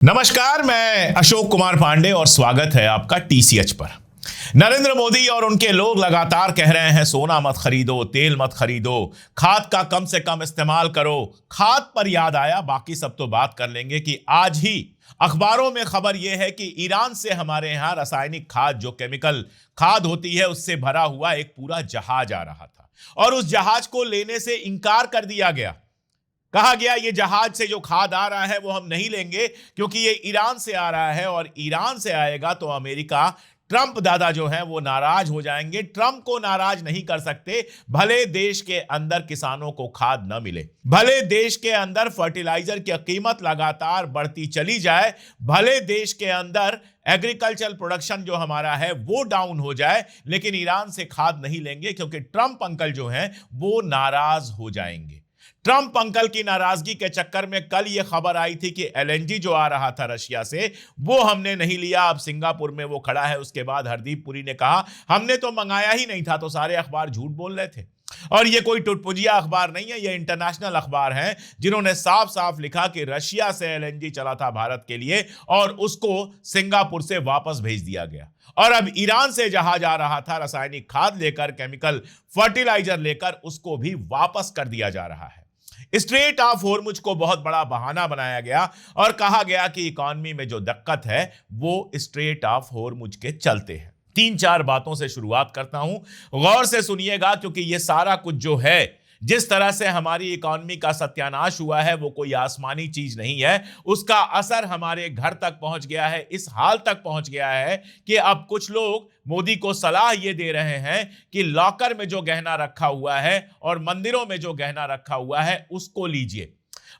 नमस्कार, मैं अशोक कुमार पांडे और स्वागत है आपका टीसीएच पर। नरेंद्र मोदी और उनके लोग लगातार कह रहे हैं सोना मत खरीदो, तेल मत खरीदो, खाद का कम से कम इस्तेमाल करो। खाद पर याद आया, बाकी सब तो बात कर लेंगे कि आज ही अखबारों में खबर यह है कि ईरान से हमारे यहां रासायनिक खाद, जो केमिकल खाद होती है, उससे भरा हुआ एक पूरा जहाज आ रहा था और उस जहाज को लेने से इनकार कर दिया गया। कहा गया ये जहाज से जो खाद आ रहा है वो हम नहीं लेंगे क्योंकि ये ईरान से आ रहा है और ईरान से आएगा तो अमेरिका, ट्रंप दादा जो है वो नाराज हो जाएंगे। ट्रंप को नाराज नहीं कर सकते, भले देश के अंदर किसानों को खाद न मिले, भले देश के अंदर फर्टिलाइजर की कीमत लगातार बढ़ती चली जाए, भले देश के अंदर एग्रीकल्चर प्रोडक्शन जो हमारा है वो डाउन हो जाए, लेकिन ईरान से खाद नहीं लेंगे क्योंकि ट्रंप अंकल जो हैं वो नाराज हो जाएंगे। ट्रंप अंकल की नाराजगी के चक्कर में कल यह खबर आई थी कि एलएनजी जो आ रहा था रशिया से वो हमने नहीं लिया, अब सिंगापुर में वो खड़ा है। उसके बाद हरदीप पुरी ने कहा हमने तो मंगाया ही नहीं था, तो सारे अखबार झूठ बोल रहे थे। और ये कोई टुटपुजिया अखबार नहीं है, ये इंटरनेशनल अखबार हैं जिन्होंने साफ साफ लिखा कि रशिया से एलएनजी चला था भारत के लिए और उसको सिंगापुर से वापस भेज दिया गया। और अब ईरान से जहाज आ रहा था रासायनिक खाद लेकर, केमिकल फर्टिलाइजर लेकर, उसको भी वापस कर दिया जा रहा है। स्ट्रेट ऑफ हॉर्मुज को बहुत बड़ा बहाना बनाया गया और कहा गया कि इकॉनमी में जो दिक्कत है वो स्ट्रेट ऑफ हॉर्मुज के चलते हैं। 3-4 बातों से शुरुआत करता हूं, गौर से सुनिएगा क्योंकि ये सारा कुछ जो है, जिस तरह से हमारी इकॉनमी का सत्यानाश हुआ है, वो कोई आसमानी चीज नहीं है। उसका असर हमारे घर तक पहुंच गया है, इस हाल तक पहुंच गया है कि अब कुछ लोग मोदी को सलाह ये दे रहे हैं कि लॉकर में जो गहना रखा हुआ है और मंदिरों में जो गहना रखा हुआ है उसको लीजिए।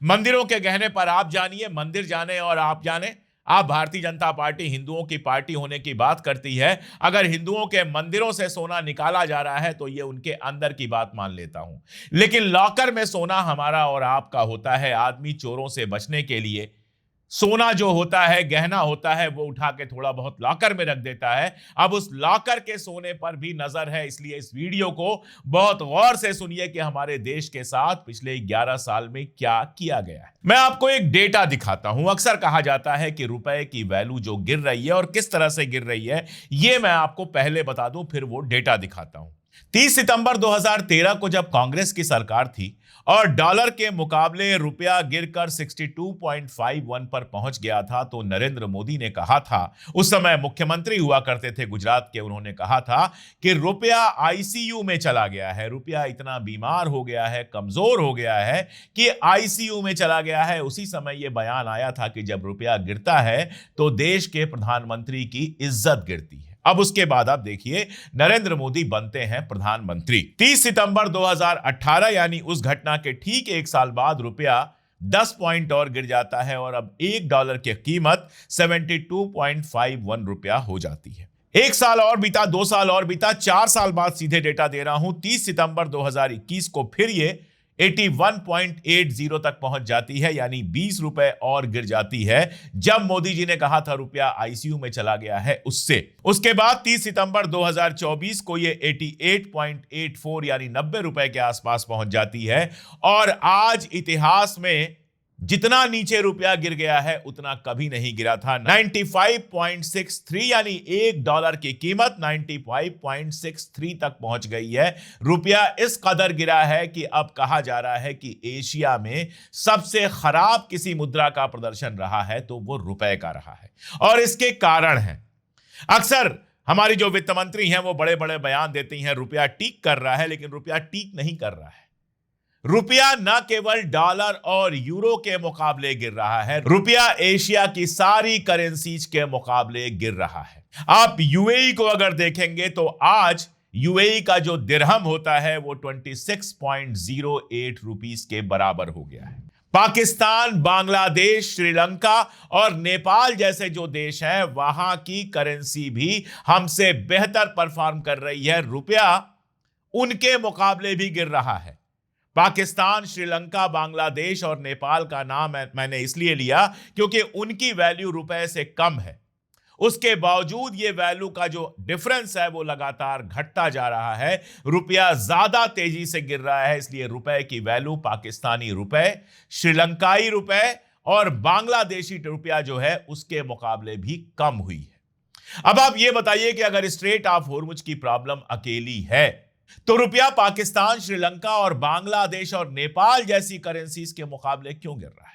मंदिरों के गहने पर आप जानिए, मंदिर जाने और आप जाने। आप भारतीय जनता पार्टी हिंदुओं की पार्टी होने की बात करती है, अगर हिंदुओं के मंदिरों से सोना निकाला जा रहा है तो ये उनके अंदर की बात मान लेता हूं, लेकिन लॉकर में सोना हमारा और आपका होता है। आदमी चोरों से बचने के लिए सोना जो होता है, गहना होता है, वो उठा के थोड़ा बहुत लॉकर में रख देता है। अब उस लॉकर के सोने पर भी नजर है, इसलिए इस वीडियो को बहुत गौर से सुनिए कि हमारे देश के साथ पिछले 11 साल में क्या किया गया है। मैं आपको एक डेटा दिखाता हूं। अक्सर कहा जाता है कि रुपए की वैल्यू जो गिर रही है और किस तरह से गिर रही है, ये मैं आपको पहले बता दूं, फिर वो डेटा दिखाता हूं। 30 सितंबर 2013 को जब कांग्रेस की सरकार थी और डॉलर के मुकाबले रुपया गिरकर 62.51 पर पहुंच गया था, तो नरेंद्र मोदी ने कहा था, उस समय मुख्यमंत्री हुआ करते थे गुजरात के, उन्होंने कहा था कि रुपया आईसीयू में चला गया है, रुपया इतना बीमार हो गया है, कमजोर हो गया है कि आईसीयू में चला गया है। उसी समय यह बयान आया था कि जब रुपया गिरता है तो देश के प्रधानमंत्री की इज्जत गिरती है। अब उसके बाद आप देखिए, नरेंद्र मोदी बनते हैं प्रधानमंत्री। 30 सितंबर 2018 यानी उस घटना के ठीक एक साल बाद रुपया 10 पॉइंट और गिर जाता है और अब $1 की कीमत 72.51 रुपया हो जाती है। एक साल और बीता, 2 साल और बीता, 4 साल बाद सीधे डेटा दे रहा हूं, 30 सितंबर 2021 को फिर ये 81.80 तक पहुंच जाती है, यानी 20 रुपए और गिर जाती है जब मोदी जी ने कहा था रुपया आईसीयू में चला गया है उससे। उसके बाद 30 सितंबर 2024 को ये 88.84 यानी 90 रुपए के आसपास पहुंच जाती है और आज इतिहास में जितना नीचे रुपया गिर गया है उतना कभी नहीं गिरा था। 95.63 यानी $1 की कीमत 95.63 तक पहुंच गई है। रुपया इस कदर गिरा है कि अब कहा जा रहा है कि एशिया में सबसे खराब किसी मुद्रा का प्रदर्शन रहा है तो वो रुपए का रहा है और इसके कारण है, अक्सर हमारी जो वित्त मंत्री हैं वो बड़े बड़े बयान देती हैं रुपया टीक कर रहा है, लेकिन रुपया टीक नहीं कर रहा है। रुपया न केवल डॉलर और यूरो के मुकाबले गिर रहा है, रुपया एशिया की सारी करेंसीज के मुकाबले गिर रहा है। आप यूएई को अगर देखेंगे तो आज यूएई का जो दिरहम होता है वो 26.08 रुपीस के बराबर हो गया है। पाकिस्तान, बांग्लादेश, श्रीलंका और नेपाल जैसे जो देश हैं वहां की करेंसी भी हमसे बेहतर परफॉर्म कर रही है, रुपया उनके मुकाबले भी गिर रहा है। पाकिस्तान, श्रीलंका, बांग्लादेश और नेपाल का नाम मैंने इसलिए लिया क्योंकि उनकी वैल्यू रुपए से कम है। उसके बावजूद ये वैल्यू का जो डिफरेंस है वो लगातार घटता जा रहा है, रुपया ज्यादा तेजी से गिर रहा है, इसलिए रुपए की वैल्यू पाकिस्तानी रुपए, श्रीलंकाई रुपए और बांग्लादेशी रुपया जो है उसके मुकाबले भी कम हुई है। अब आप ये बताइए कि अगर स्ट्रेट ऑफ होर्मुज की प्रॉब्लम अकेली है तो रुपया पाकिस्तान, श्रीलंका और बांग्लादेश और नेपाल जैसी करेंसीज के मुकाबले क्यों गिर रहा है?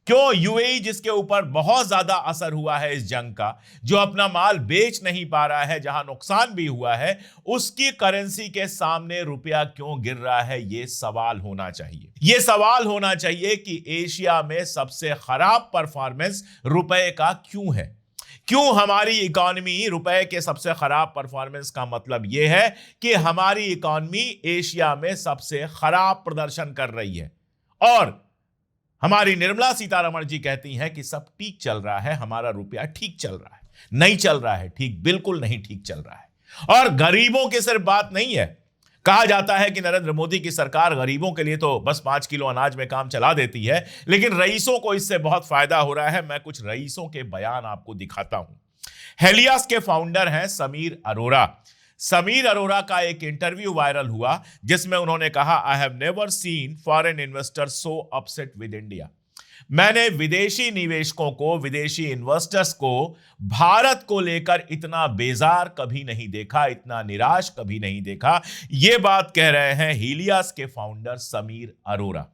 क्यों यूएई, जिसके ऊपर बहुत ज्यादा असर हुआ है इस जंग का, जो अपना माल बेच नहीं पा रहा है, जहां नुकसान भी हुआ है, उसकी करेंसी के सामने रुपया क्यों गिर रहा है? यह सवाल होना चाहिए। यह सवाल होना चाहिए कि एशिया में सबसे खराब परफॉर्मेंस रुपए का क्यों है? क्यों हमारी इकॉनमी, रुपए के सबसे खराब परफॉर्मेंस का मतलब यह है कि हमारी इकॉनमी एशिया में सबसे खराब प्रदर्शन कर रही है। और हमारी निर्मला सीतारमण जी कहती हैं कि सब ठीक चल रहा है, हमारा रुपया ठीक चल रहा है। नहीं चल रहा है ठीक, बिल्कुल नहीं ठीक चल रहा है। और गरीबों की सिर्फ बात नहीं है। कहा जाता है कि नरेंद्र मोदी की सरकार गरीबों के लिए तो बस 5 किलो अनाज में काम चला देती है, लेकिन रईसों को इससे बहुत फायदा हो रहा है। मैं कुछ रईसों के बयान आपको दिखाता हूं। हेलियास के फाउंडर हैं समीर अरोरा। समीर अरोरा का एक इंटरव्यू वायरल हुआ जिसमें उन्होंने कहा, I have never seen foreign investors so upset with India. मैंने विदेशी निवेशकों को, विदेशी इन्वेस्टर्स को भारत को लेकर इतना बेजार कभी नहीं देखा, इतना निराश कभी नहीं देखा। यह बात कह रहे हैं हेलियास के फाउंडर समीर अरोरा।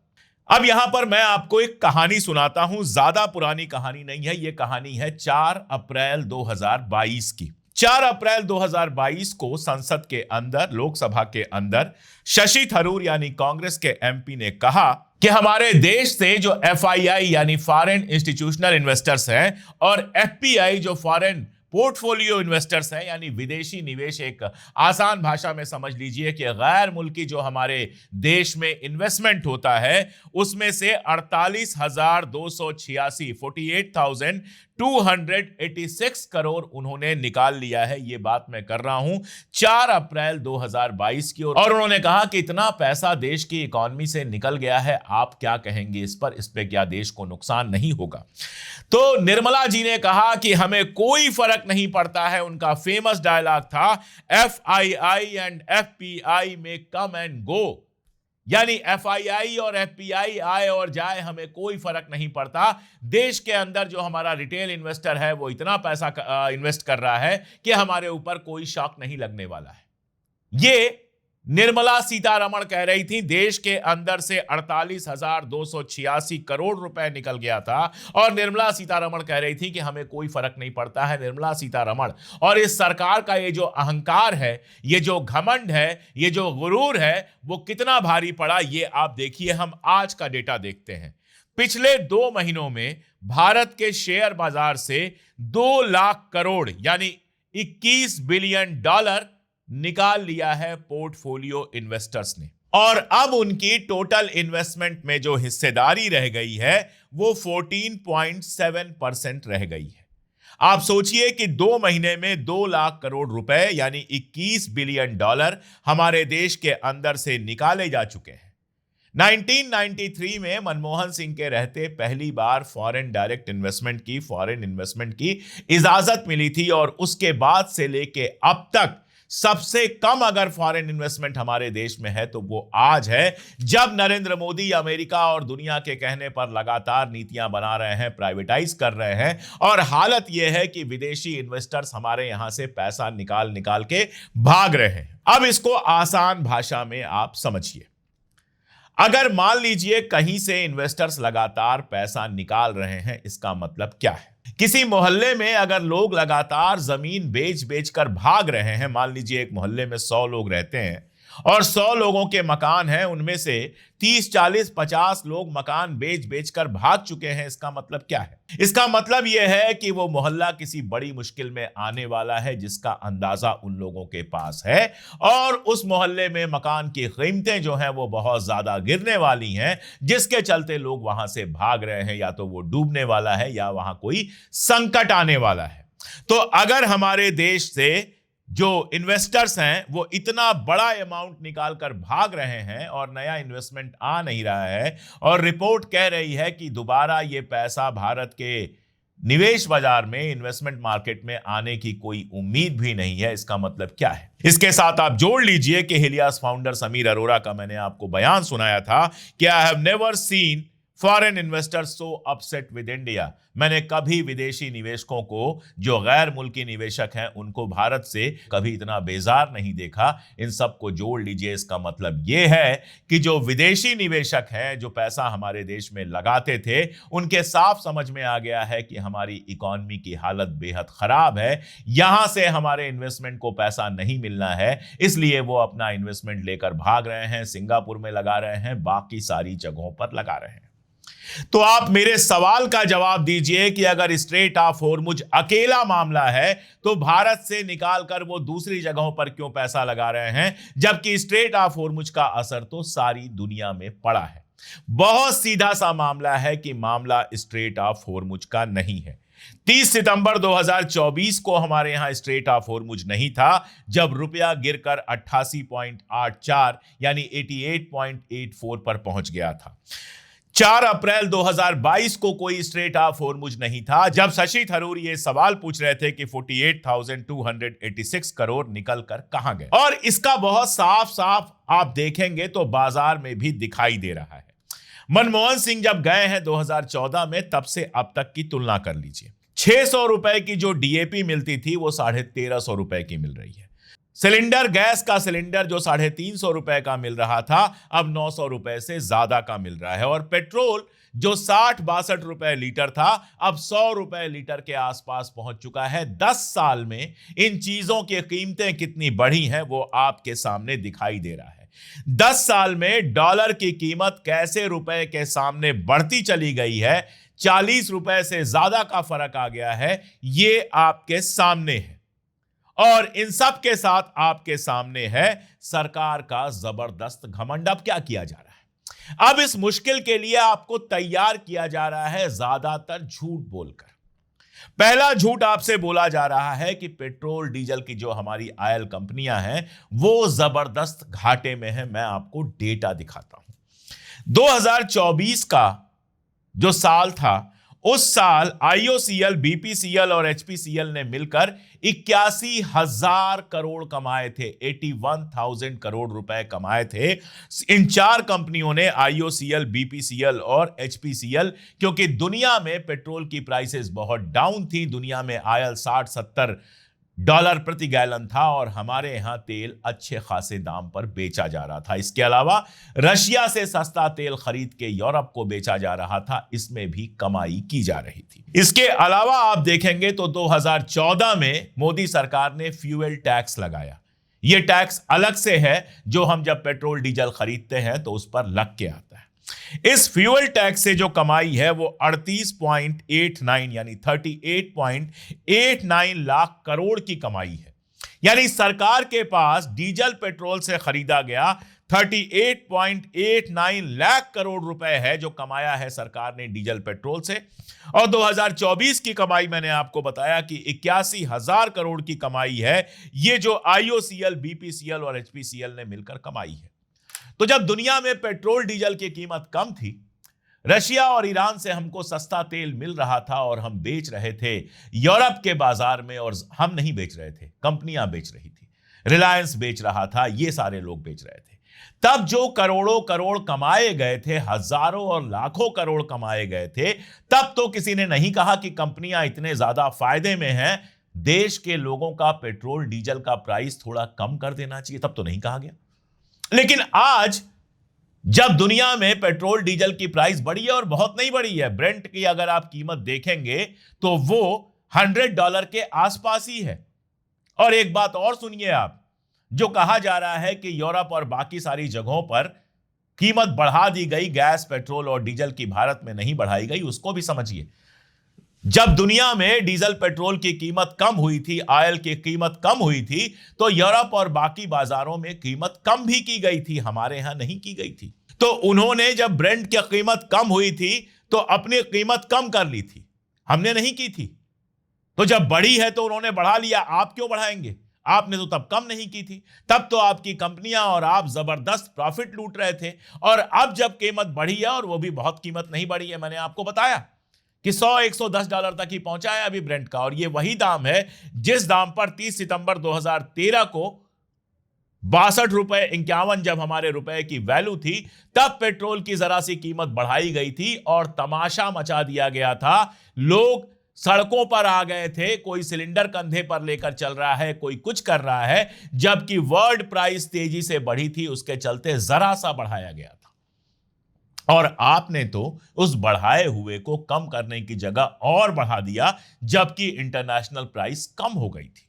अब यहां पर मैं आपको एक कहानी सुनाता हूं। ज्यादा पुरानी कहानी नहीं है, यह कहानी है 4 अप्रैल 2022 की। 4 अप्रैल 2022 को संसद के अंदर, लोकसभा के अंदर शशि थरूर यानी कांग्रेस के एमपी ने कहा कि हमारे देश से जो एफआईआई यानी फॉरेन इंस्टीट्यूशनल इन्वेस्टर्स हैं और एफपीआई जो फॉरेन पोर्टफोलियो इन्वेस्टर्स हैं यानी विदेशी निवेश, एक आसान भाषा में समझ लीजिए कि गैर मुल्की जो हमारे देश में इन्वेस्टमेंट होता है उसमें से 48,286 48,286 करोड़ उन्होंने निकाल लिया है। यह बात मैं कर रहा हूं 4 अप्रैल 2022 की। और उन्होंने कहा कि इतना पैसा देश की इकॉनमी से निकल गया है, आप क्या कहेंगे इस पर? इस पे क्या देश को नुकसान नहीं होगा? तो निर्मला जी ने कहा कि हमें कोई फर्क नहीं पड़ता है। उनका फेमस डायलॉग था, एफआईआई एंड एफपीआई में कम एंड गो, यानी एफआईआई और एफपीआई आए और जाए, हमें कोई फर्क नहीं पड़ता। देश के अंदर जो हमारा रिटेल इन्वेस्टर है वो इतना पैसा इन्वेस्ट कर रहा है कि हमारे ऊपर कोई शॉक नहीं लगने वाला है। ये निर्मला सीतारमण कह रही थी। देश के अंदर से 48,286 करोड़ रुपए निकल गया था और निर्मला सीतारमण कह रही थी कि हमें कोई फर्क नहीं पड़ता है। निर्मला सीतारमण और इस सरकार का ये जो अहंकार है, ये जो घमंड है, ये जो गुरूर है, वो कितना भारी पड़ा ये आप देखिए। हम आज का डेटा देखते हैं। पिछले 2 महीनों में भारत के शेयर बाजार से 2 लाख करोड़ यानी $21 बिलियन निकाल लिया है पोर्टफोलियो इन्वेस्टर्स ने। और अब उनकी टोटल इन्वेस्टमेंट में जो हिस्सेदारी रह गई है वो 14.7% रह गई है। आप सोचिए कि 2 महीने में 2 लाख करोड़ रुपए यानी $21 बिलियन हमारे देश के अंदर से निकाले जा चुके हैं। 1993 में मनमोहन सिंह के रहते पहली बार फॉरेन डायरेक्ट इन्वेस्टमेंट की, फॉरेन इन्वेस्टमेंट की इजाजत मिली थी और उसके बाद से लेके अब तक सबसे कम अगर फॉरेन इन्वेस्टमेंट हमारे देश में है तो वो आज है, जब नरेंद्र मोदी अमेरिका और दुनिया के कहने पर लगातार नीतियां बना रहे हैं, प्राइवेटाइज कर रहे हैं। और हालत यह है कि विदेशी इन्वेस्टर्स हमारे यहां से पैसा निकाल निकाल के भाग रहे हैं। अब इसको आसान भाषा में आप समझिए। अगर मान लीजिए कहीं से इन्वेस्टर्स लगातार पैसा निकाल रहे हैं, इसका मतलब क्या है? किसी मोहल्ले में अगर लोग लगातार जमीन बेच बेच कर भाग रहे हैं, मान लीजिए एक मोहल्ले में 100 लोग रहते हैं और 100 लोगों के मकान हैं, उनमें से 30, 40, 50 लोग मकान बेच बेच कर भाग चुके हैं। इसका मतलब क्या है? इसका मतलब यह है कि वो मोहल्ला किसी बड़ी मुश्किल में आने वाला है जिसका अंदाजा उन लोगों के पास है और उस मोहल्ले में मकान की कीमतें जो हैं वो बहुत ज्यादा गिरने वाली हैं, जिसके चलते लोग वहां से भाग रहे हैं। या तो वो डूबने वाला है या वहां कोई संकट आने वाला है। तो अगर हमारे देश से जो इन्वेस्टर्स हैं वो इतना बड़ा अमाउंट निकाल कर भाग रहे हैं और नया इन्वेस्टमेंट आ नहीं रहा है और रिपोर्ट कह रही है कि दोबारा ये पैसा भारत के निवेश बाजार में, इन्वेस्टमेंट मार्केट में आने की कोई उम्मीद भी नहीं है, इसका मतलब क्या है? इसके साथ आप जोड़ लीजिए कि हेलियास फाउंडर समीर अरोरा का मैंने आपको बयान सुनाया था कि I have never seen foreign investors so upset with India. मैंने कभी विदेशी निवेशकों को, जो गैर मुल्की निवेशक हैं, उनको भारत से कभी इतना बेजार नहीं देखा। इन सबको जोड़ लीजिए, इसका मतलब यह है कि जो विदेशी निवेशक हैं, जो पैसा हमारे देश में लगाते थे, उनके साफ समझ में आ गया है कि हमारी इकोनॉमी की हालत बेहद खराब है, यहां से हमारे इन्वेस्टमेंट को पैसा नहीं मिलना है, इसलिए वो अपना इन्वेस्टमेंट लेकर भाग रहे हैं, सिंगापुर में लगा रहे हैं, बाकी सारी जगहों पर लगा रहे हैं। तो आप मेरे सवाल का जवाब दीजिए कि अगर स्ट्रेट ऑफ होर्मुज अकेला मामला है तो भारत से निकालकर वो दूसरी जगहों पर क्यों पैसा लगा रहे हैं, जबकि स्ट्रेट ऑफ होर्मुज का असर तो सारी दुनिया में पड़ा है। बहुत सीधा सा मामला है कि मामला स्ट्रेट ऑफ होर्मुज का नहीं है। 30 सितंबर 2024 को हमारे यहां स्ट्रेट ऑफ होर्मुज नहीं था, जब रुपया गिरकर 88.84 यानी 88.84 पर पहुंच गया था। 4 अप्रैल 2022 को कोई स्ट्रेट ऑफ होर्मुज नहीं था, जब शशि थरूर ये सवाल पूछ रहे थे कि 48,286 करोड़ निकल कर कहां गए। और इसका बहुत साफ साफ आप देखेंगे तो बाजार में भी दिखाई दे रहा है। मनमोहन सिंह जब गए हैं 2014 में, तब से अब तक की तुलना कर लीजिए। 600 रुपए की जो डीएपी मिलती थी वो 1350 रुपए की मिल रही है। सिलेंडर, गैस का सिलेंडर जो 350 रुपए का मिल रहा था, अब 900 रुपए से ज्यादा का मिल रहा है। और पेट्रोल जो 60-62 रुपए लीटर था, अब 100 रुपए लीटर के आसपास पहुंच चुका है। 10 साल में इन चीजों की कीमतें कितनी बढ़ी हैं वो आपके सामने दिखाई दे रहा है। 10 साल में डॉलर की कीमत कैसे रुपए के सामने बढ़ती चली गई है, 40 रुपए से ज्यादा का फर्क आ गया है, ये आपके सामने है। और इन सब के साथ आपके सामने है सरकार का जबरदस्त घमंड। अब क्या किया जा रहा है? अब इस मुश्किल के लिए आपको तैयार किया जा रहा है ज्यादातर झूठ बोलकर। पहला झूठ आपसे बोला जा रहा है कि पेट्रोल डीजल की जो हमारी ऑयल कंपनियां हैं वो जबरदस्त घाटे में है। मैं आपको डेटा दिखाता हूं। 2024 का जो साल था, उस साल आईओसीएल, बीपीसीएल और एचपीसीएल ने मिलकर 81,000 करोड़ कमाए थे। 81,000 करोड़ रुपए कमाए थे इन 4 कंपनियों ने, आईओसीएल, बीपीसीएल और एचपीसीएल, क्योंकि दुनिया में पेट्रोल की प्राइसेस बहुत डाउन थी। दुनिया में ऑयल 60-70 डॉलर प्रति गैलन था और हमारे यहां तेल अच्छे खासे दाम पर बेचा जा रहा था। इसके अलावा रशिया से सस्ता तेल खरीद के यूरोप को बेचा जा रहा था, इसमें भी कमाई की जा रही थी। इसके अलावा आप देखेंगे तो 2014 में मोदी सरकार ने फ्यूल टैक्स लगाया। यह टैक्स अलग से है, जो हम जब पेट्रोल डीजल खरीदते हैं तो उस पर लग के आता है। इस फ्यूल टैक्स से जो कमाई है वो 38.89 यानी 38.89 लाख करोड़ की कमाई है। यानी सरकार के पास डीजल पेट्रोल से खरीदा गया 38.89 लाख करोड़ रुपए है, जो कमाया है सरकार ने डीजल पेट्रोल से। और 2024 की कमाई मैंने आपको बताया कि 81,000 करोड़ की कमाई है, ये जो आईओसीएल, बीपीसीएल और एचपीसीएल ने मिलकर कमाई है। तो जब दुनिया में पेट्रोल डीजल की कीमत कम थी, रशिया और ईरान से हमको सस्ता तेल मिल रहा था और हम बेच रहे थे यूरोप के बाजार में, और हम नहीं बेच रहे थे, कंपनियां बेच रही थी, रिलायंस बेच रहा था, ये सारे लोग बेच रहे थे। तब जो करोड़ों करोड़ कमाए गए थे, हजारों और लाखों करोड़ कमाए गए थे, तब तो किसी ने नहीं कहा कि कंपनियां इतने ज्यादा फायदे में हैं, देश के लोगों का पेट्रोल डीजल का प्राइस थोड़ा कम कर देना चाहिए, तब तो नहीं कहा गया। लेकिन आज जब दुनिया में पेट्रोल डीजल की प्राइस बढ़ी है, और बहुत नहीं बढ़ी है, ब्रेंट की अगर आप कीमत देखेंगे तो वो $100 के आसपास ही है। और एक बात और सुनिए आप, जो कहा जा रहा है कि यूरोप और बाकी सारी जगहों पर कीमत बढ़ा दी गई, गैस, पेट्रोल और डीजल की भारत में नहीं बढ़ाई गई, उसको भी समझिए। जब दुनिया में डीजल पेट्रोल की कीमत कम हुई थी, ऑयल की कीमत कम हुई थी, तो यूरोप और बाकी बाजारों में कीमत कम भी की गई थी, हमारे यहां नहीं की गई थी। तो उन्होंने जब ब्रेंट की कीमत कम हुई थी तो अपनी कीमत कम कर ली थी, हमने नहीं की थी। तो जब बढ़ी है तो उन्होंने बढ़ा लिया, आप क्यों बढ़ाएंगे? आपने तो तब कम नहीं की थी, तब तो आपकी कंपनियां और आप जबरदस्त प्रॉफिट लूट रहे थे। और अब जब कीमत बढ़ी है, और वो भी बहुत कीमत नहीं बढ़ी है, मैंने आपको बताया कि $100-110 तक ही पहुंचा है अभी ब्रेंट का, और ये वही दाम है जिस दाम पर 30 सितंबर 2013 को ₹62 51 जब हमारे रुपए की वैल्यू थी, तब पेट्रोल की जरा सी कीमत बढ़ाई गई थी और तमाशा मचा दिया गया था। लोग सड़कों पर आ गए थे, कोई सिलेंडर कंधे पर लेकर चल रहा है, कोई कुछ कर रहा है, जबकि वर्ल्ड प्राइस तेजी से बढ़ी थी, उसके चलते जरा सा बढ़ाया गया था। और आपने तो उस बढ़ाए हुए को कम करने की जगह और बढ़ा दिया, जबकि इंटरनेशनल प्राइस कम हो गई थी।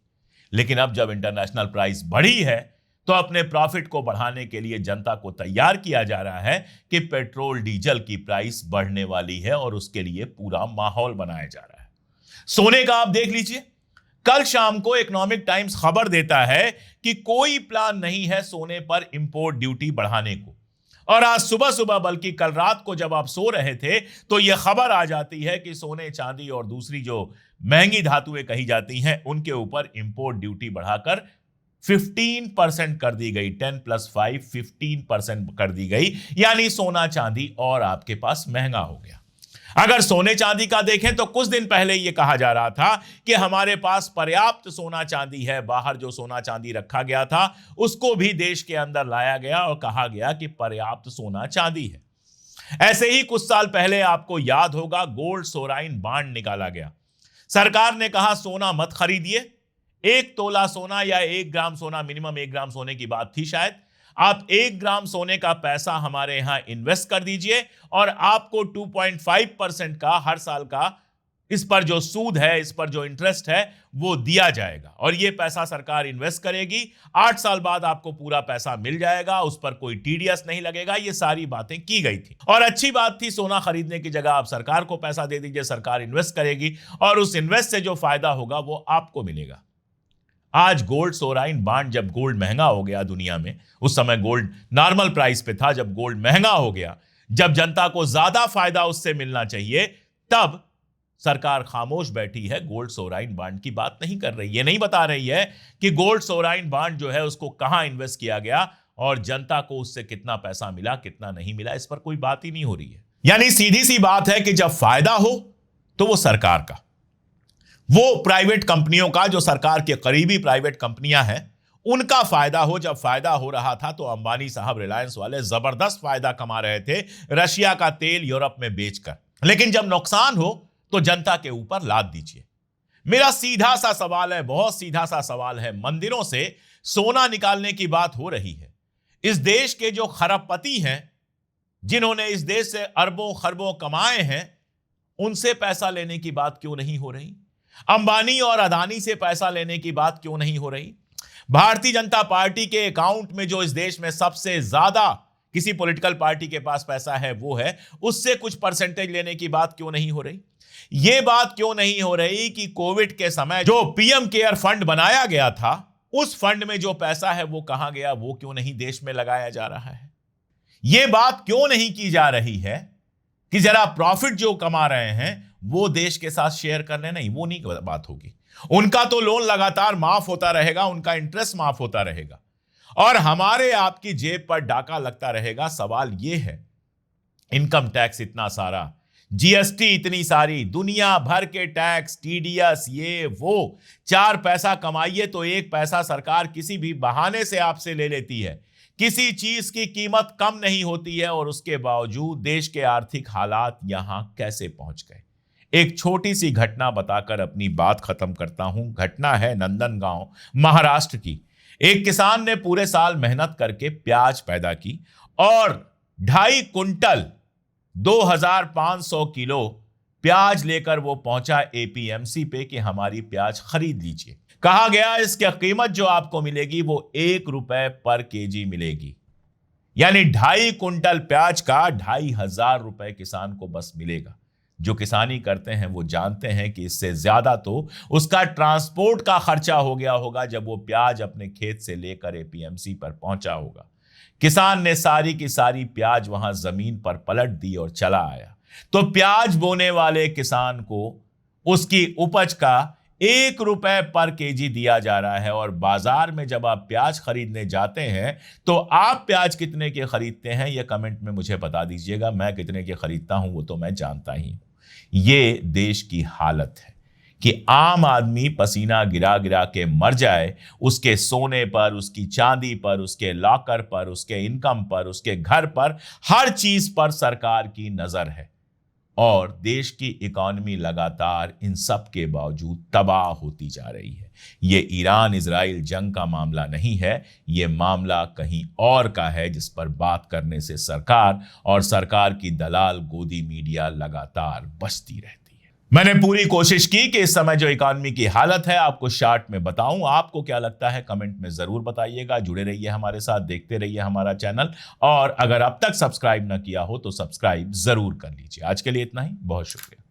लेकिन अब जब इंटरनेशनल प्राइस बढ़ी है, तो अपने प्रॉफिट को बढ़ाने के लिए जनता को तैयार किया जा रहा है कि पेट्रोल डीजल की प्राइस बढ़ने वाली है और उसके लिए पूरा माहौल बनाया जा रहा है। सोने का आप देख लीजिए, कल शाम को इकोनॉमिक टाइम्स खबर देता है कि कोई प्लान नहीं है सोने पर इंपोर्ट ड्यूटी बढ़ाने को। और आज सुबह सुबह, बल्कि कल रात को जब आप सो रहे थे, तो यह खबर आ जाती है कि सोने, चांदी और दूसरी जो महंगी धातुएं कही जाती हैं, उनके ऊपर इंपोर्ट ड्यूटी बढ़ाकर 15% कर दी गई। 10 + 5 15% कर दी गई, यानी सोना चांदी और आपके पास महंगा हो गया। अगर सोने चांदी का देखें तो कुछ दिन पहले यह कहा जा रहा था कि हमारे पास पर्याप्त सोना चांदी है। बाहर जो सोना चांदी रखा गया था, उसको भी देश के अंदर लाया गया और कहा गया कि पर्याप्त सोना चांदी है। ऐसे ही कुछ साल पहले आपको याद होगा, गोल्ड सोवराइन बॉन्ड निकाला गया। सरकार ने कहा सोना मत खरीदिए, 1 तोला सोना या 1 ग्राम सोना, मिनिमम 1 ग्राम सोने की बात थी शायद, आप 1 ग्राम सोने का पैसा हमारे यहां इन्वेस्ट कर दीजिए और आपको 2.5% का हर साल का इस पर जो सूद है, इस पर जो इंटरेस्ट है, वो दिया जाएगा। और ये पैसा सरकार इन्वेस्ट करेगी, 8 साल बाद आपको पूरा पैसा मिल जाएगा, उस पर कोई टीडीएस नहीं लगेगा। ये सारी बातें की गई थी और अच्छी बात थी। सोना खरीदने की जगह आप सरकार को पैसा दे दीजिए, सरकार इन्वेस्ट करेगी और उस इन्वेस्ट से जो फायदा होगा वो आपको मिलेगा। आज गोल्ड सोवराइन बॉन्ड, जब गोल्ड महंगा हो गया दुनिया में, उस समय गोल्ड नॉर्मल प्राइस पे था, जब गोल्ड महंगा हो गया, जब जनता को ज्यादा फायदा उससे मिलना चाहिए, तब सरकार खामोश बैठी है, गोल्ड सोवराइन बॉन्ड की बात नहीं कर रही है। नहीं बता रही है कि गोल्ड सोवराइन बॉन्ड जो है उसको कहां इन्वेस्ट किया गया और जनता को उससे कितना पैसा मिला, कितना नहीं मिला, इस पर कोई बात ही नहीं हो रही है। यानी सीधी सी बात है कि जब फायदा हो तो वो सरकार का, वो प्राइवेट कंपनियों का, जो सरकार के करीबी प्राइवेट कंपनियां हैं, उनका फायदा हो। जब फायदा हो रहा था तो अंबानी साहब, रिलायंस वाले जबरदस्त फायदा कमा रहे थे रशिया का तेल यूरोप में बेचकर। लेकिन जब नुकसान हो तो जनता के ऊपर लाद दीजिए। मेरा सीधा सा सवाल है, बहुत सीधा सा सवाल है, मंदिरों से सोना निकालने की बात हो रही है, इस देश के जो खरबपति हैं, जिन्होंने इस देश से अरबों खरबों कमाए हैं, उनसे पैसा लेने की बात क्यों नहीं हो रही? अंबानी और अदानी से पैसा लेने की बात क्यों नहीं हो रही? भारतीय जनता पार्टी के अकाउंट में जो इस देश में सबसे ज्यादा किसी पॉलिटिकल पार्टी के पास पैसा है वो है, उससे कुछ परसेंटेज लेने की बात क्यों नहीं हो रही? यह बात क्यों नहीं हो रही कि कोविड के समय जो पीएम केयर फंड बनाया गया था, उस फंड में जो पैसा है वो कहां गया, वो क्यों नहीं देश में लगाया जा रहा है? यह बात क्यों नहीं की जा रही है कि जरा प्रॉफिट जो कमा रहे हैं वो देश के साथ शेयर कर लें? नहीं, वो नहीं बात होगी। उनका तो लोन लगातार माफ होता रहेगा, उनका इंटरेस्ट माफ होता रहेगा और हमारे आपकी जेब पर डाका लगता रहेगा। सवाल यह है, इनकम टैक्स इतना सारा, जीएसटी इतनी सारी, दुनिया भर के टैक्स, टीडीएस, ये वो, 4 पैसा कमाइए तो 1 पैसा सरकार किसी भी बहाने से आपसे ले लेती है। किसी चीज की कीमत कम नहीं होती है और उसके बावजूद देश के आर्थिक हालात यहां कैसे पहुंच गए? एक छोटी सी घटना बताकर अपनी बात खत्म करता हूं। घटना है नंदनगांव, महाराष्ट्र की। एक किसान ने पूरे साल मेहनत करके प्याज पैदा की और 2.5 कुंटल 2500 किलो प्याज लेकर वो पहुंचा एपीएमसी पे कि हमारी प्याज खरीद लीजिए। कहा गया इसकी कीमत जो आपको मिलेगी वो ₹1 पर केजी मिलेगी, यानी 2.5 कुंटल प्याज का ₹2500 किसान को बस मिलेगा। जो किसानी करते हैं वो जानते हैं कि इससे ज्यादा तो उसका ट्रांसपोर्ट का खर्चा हो गया होगा जब वो प्याज अपने खेत से लेकर एपीएमसी पर पहुंचा होगा। किसान ने सारी की सारी प्याज वहां जमीन पर पलट दी और चला आया। तो प्याज बोने वाले किसान को उसकी उपज का ₹1 पर केजी दिया जा रहा है और बाजार में जब आप प्याज खरीदने जाते हैं तो आप प्याज कितने के खरीदते हैं ये कमेंट में मुझे बता दीजिएगा। मैं कितने के खरीदता हूं वो तो मैं जानता ही हूं। ये देश की हालत है, कि आम आदमी पसीना गिरा गिरा के मर जाए, उसके सोने पर, उसकी चांदी पर, उसके लॉकर पर, उसके इनकम पर, उसके घर पर, हर चीज पर सरकार की नजर है। और देश की इकॉनमी लगातार इन सब के बावजूद तबाह होती जा रही है। ये ईरान इजराइल जंग का मामला नहीं है, ये मामला कहीं और का है, जिस पर बात करने से सरकार और सरकार की दलाल गोदी मीडिया लगातार बचती रहती है। मैंने पूरी कोशिश की कि इस समय जो इकॉनमी की हालत है आपको शार्ट में बताऊं। आपको क्या लगता है कमेंट में जरूर बताइएगा। जुड़े रहिए हमारे साथ, देखते रहिए हमारा चैनल, और अगर अब तक सब्सक्राइब ना किया हो तो सब्सक्राइब जरूर कर लीजिए। आज के लिए इतना ही, बहुत शुक्रिया।